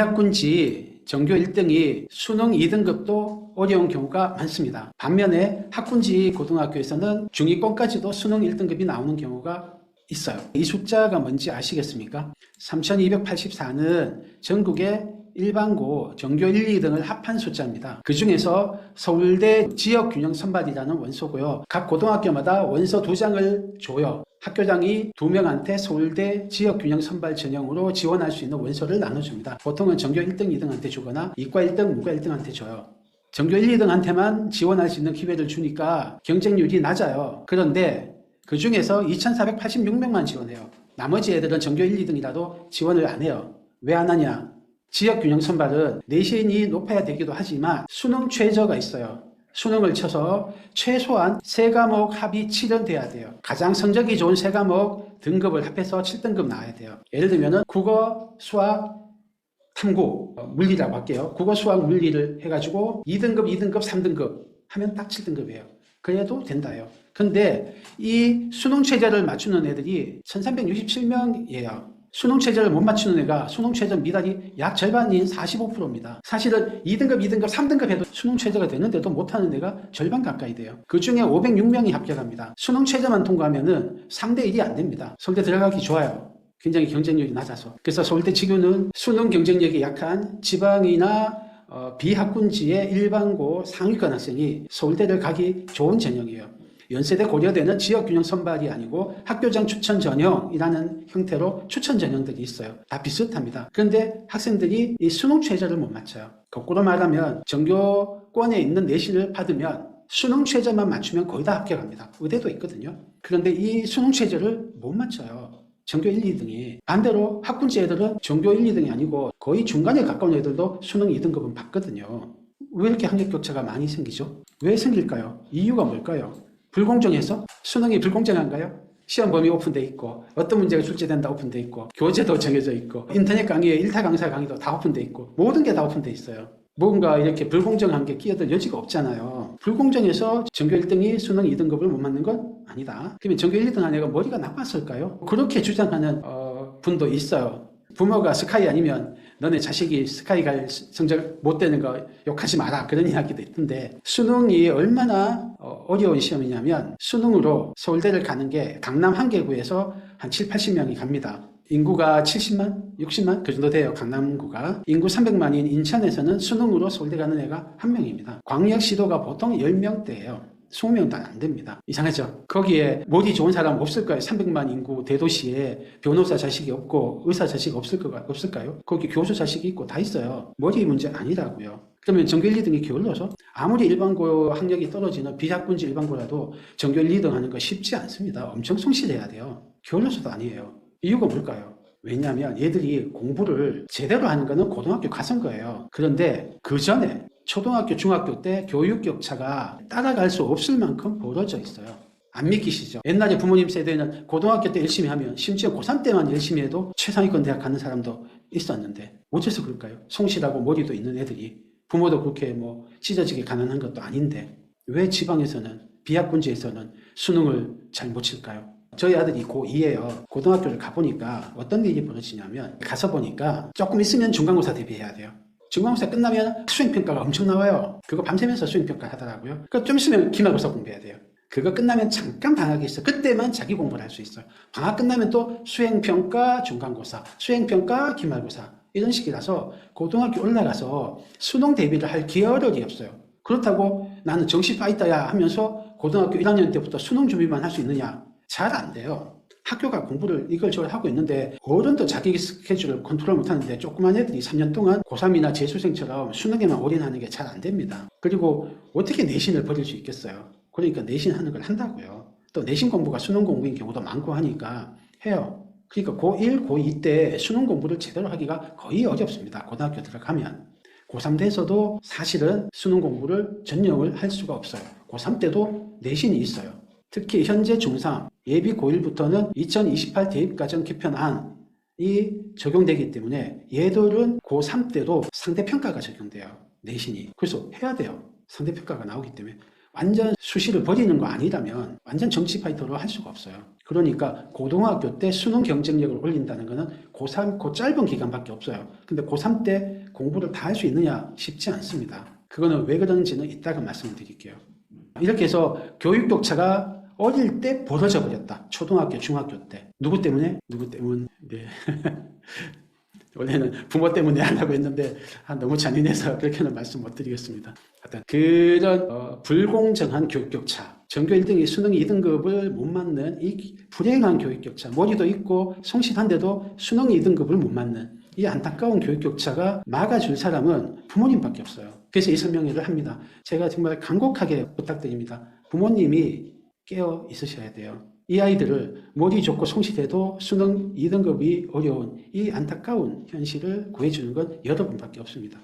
학군지 전교 1등이 수능 2등급도 어려운 경우가 많습니다. 반면에 학군지 고등학교에서는 중위권까지도 수능 1등급이 나오는 경우가 있어요. 이 숫자가 뭔지 아시겠습니까? 3284는 전국의 일반고 전교 1, 2등을 합한 숫자입니다. 그 중에서 서울대 지역균형선발이라는 원소고요. 각 고등학교마다 원서 2장을 줘요. 학교장이 2명한테 서울대 지역균형선발 전형으로 지원할 수 있는 원서를 나눠줍니다. 보통은 전교 1등, 2등한테 주거나 이과 1등, 문과 1등한테 줘요. 전교 1, 2등한테만 지원할 수 있는 기회를 주니까 경쟁률이 낮아요. 그런데 그 중에서 2486명만 지원해요. 나머지 애들은 전교 1, 2등이라도 지원을 안 해요. 왜 안 하냐? 지역균형선발은 내신이 높아야 되기도 하지만 수능 최저가 있어요. 수능을 쳐서 최소한 3과목 합이 7은 돼야 돼요. 가장 성적이 좋은 3과목 등급을 합해서 7등급 나와야 돼요. 예를 들면 국어, 수학, 탐구, 물리라고 할게요. 국어, 수학, 물리를 해가지고 2등급, 2등급, 3등급 하면 딱 7등급이에요. 그래도 된다요. 근데 이 수능 최저를 맞추는 애들이 1367명이에요. 수능 최저를 못 맞추는 애가 수능 최저 미달이 약 절반인 45%입니다. 사실은 2등급, 2등급, 3등급 해도 수능 최저가 되는데도 못하는 애가 절반 가까이 돼요. 그 중에 506명이 합격합니다. 수능 최저만 통과하면은 3대 1이 안 됩니다. 서울대 들어가기 좋아요. 굉장히 경쟁력이 낮아서. 그래서 서울대 지교는 수능 경쟁력이 약한 지방이나 비학군지의 일반고 상위권 학생이 서울대를 가기 좋은 전형이에요. 연세대 고려대는 지역균형 선발이 아니고 학교장 추천 전형이라는 형태로 추천 전형들이 있어요. 다 비슷합니다. 그런데 학생들이 이 수능 최저를 못 맞춰요. 거꾸로 말하면 전교권에 있는 내신을 받으면 수능 최저만 맞추면 거의 다 합격합니다. 의대도 있거든요. 그런데 이 수능 최저를 못 맞춰요. 전교 1, 2등이. 반대로 학군지 애들은 전교 1, 2등이 아니고 거의 중간에 가까운 애들도 수능 2등급은 받거든요. 왜 이렇게 학력 격차가 많이 생기죠? 왜 생길까요? 이유가 뭘까요? 불공정해서? 수능이 불공정한가요? 시험 범위 오픈돼 있고 어떤 문제가 출제된다 오픈돼 있고 교재도 정해져 있고 인터넷 강의에 일타 강사 강의도 다 오픈돼 있고 모든 게 다 오픈돼 있어요. 뭔가 이렇게 불공정한 게 끼어들 여지가 없잖아요. 불공정해서 전교 1등이 수능 2등급을 못 맞는 건 아니다. 그러면 전교 1, 2등 한 애가 머리가 나빴을까요? 그렇게 주장하는 분도 있어요. 부모가 스카이 아니면 너네 자식이 스카이 갈 성적 못 되는 거 욕하지 마라. 그런 이야기도 있던데 수능이 얼마나 어려운 시험이냐면 수능으로 서울대를 가는 게 강남 한 개구에서 한 7, 80명이 갑니다. 인구가 70만, 60만 그 정도 돼요. 강남구가. 인구 300만인 인천에서는 수능으로 서울대 가는 애가 1명입니다. 광역시도가 보통 10명대예요. 20명도 안 됩니다. 이상하죠? 거기에 머리 좋은 사람 없을 거예요. 300만 인구 대도시에 변호사 자식이 없고 의사 자식이 없을까요? 거기 교수 자식이 있고 다 있어요. 머리 문제 아니라고요. 그러면 전교 1, 2등이 게을러서 아무리 일반고 학력이 떨어지는 비학군지 일반고라도 전교 1, 2등 하는 거 쉽지 않습니다. 엄청 성실해야 돼요. 게을러서도 아니에요. 이유가 뭘까요? 왜냐하면 얘들이 공부를 제대로 하는 거는 고등학교 가서인 거예요. 그런데 그 전에 초등학교, 중학교 때 교육 격차가 따라갈 수 없을 만큼 벌어져 있어요. 안 믿기시죠? 옛날에 부모님 세대는 고등학교 때 열심히 하면 심지어 고3 때만 열심히 해도 최상위권 대학 가는 사람도 있었는데 어째서 그럴까요? 성실하고 머리도 있는 애들이 부모도 그렇게 뭐 찢어지게 가난한 것도 아닌데 왜 지방에서는 비학군지에서는 수능을 잘 못 칠까요? 저희 아들이 고2예요. 고등학교를 가보니까 어떤 일이 벌어지냐면 가서 보니까 조금 있으면 중간고사 대비해야 돼요. 중간고사 끝나면 수행평가가 엄청 나와요. 그거 밤새면서 수행평가 하더라고요. 그러니까 좀 있으면 기말고사 공부해야 돼요. 그거 끝나면 잠깐 방학이 있어. 그때만 자기 공부를 할 수 있어요. 방학 끝나면 또 수행평가, 중간고사, 수행평가, 기말고사 이런 식이라서 고등학교 올라가서 수능 대비를 할 겨를이 없어요. 그렇다고 나는 정시 파이터야 하면서 고등학교 1학년 때부터 수능 준비만 할 수 있느냐? 잘 안 돼요. 학교가 공부를 이걸저걸 하고 있는데 어른도 자기 스케줄을 컨트롤 못하는데 조그만 애들이 3년 동안 고3이나 재수생처럼 수능에만 올인하는 게 잘 안 됩니다. 그리고 어떻게 내신을 버릴 수 있겠어요. 그러니까 내신 하는 걸 한다고요. 또 내신 공부가 수능 공부인 경우도 많고 하니까 해요. 그러니까 고1, 고2 때 수능 공부를 제대로 하기가 거의 어렵습니다. 고등학교 들어가면. 고3 돼서도 사실은 수능 공부를 전형을 할 수가 없어요. 고3 때도 내신이 있어요. 특히 현재 중3 예비 고1부터는 2028 대입과정 개편안이 적용되기 때문에 얘들은 고3 때도 상대평가가 적용돼요. 내신이. 그래서 해야 돼요. 상대평가가 나오기 때문에 완전 수시를 버리는 거 아니라면 완전 정치 파이터로 할 수가 없어요. 그러니까 고등학교 때 수능 경쟁력을 올린다는 것은 고3, 그 짧은 기간밖에 없어요. 근데 고3 때 공부를 다 할 수 있느냐? 쉽지 않습니다. 그거는 왜 그런지는 이따가 말씀을 드릴게요. 이렇게 해서 교육 격차가 어릴 때 벌어져 버렸다. 초등학교, 중학교 때. 누구 때문에? 누구 때문? 네. 원래는 부모 때문에 하려고 했는데 너무 잔인해서 그렇게는 말씀 못 드리겠습니다. 하여튼 그런 불공정한 교육 격차, 전교 1등이 수능 2등급을 못 맞는 이 불행한 교육 격차, 머리도 있고 성실한데도 수능 2등급을 못 맞는 이 안타까운 교육 격차가 막아줄 사람은 부모님밖에 없어요. 그래서 이 설명회를 합니다. 제가 정말 간곡하게 부탁드립니다. 부모님이 깨어 있으셔야 돼요. 이 아이들을 머리 좋고 성실해도 수능 2등급이 어려운 이 안타까운 현실을 구해주는 건 여러분밖에 없습니다.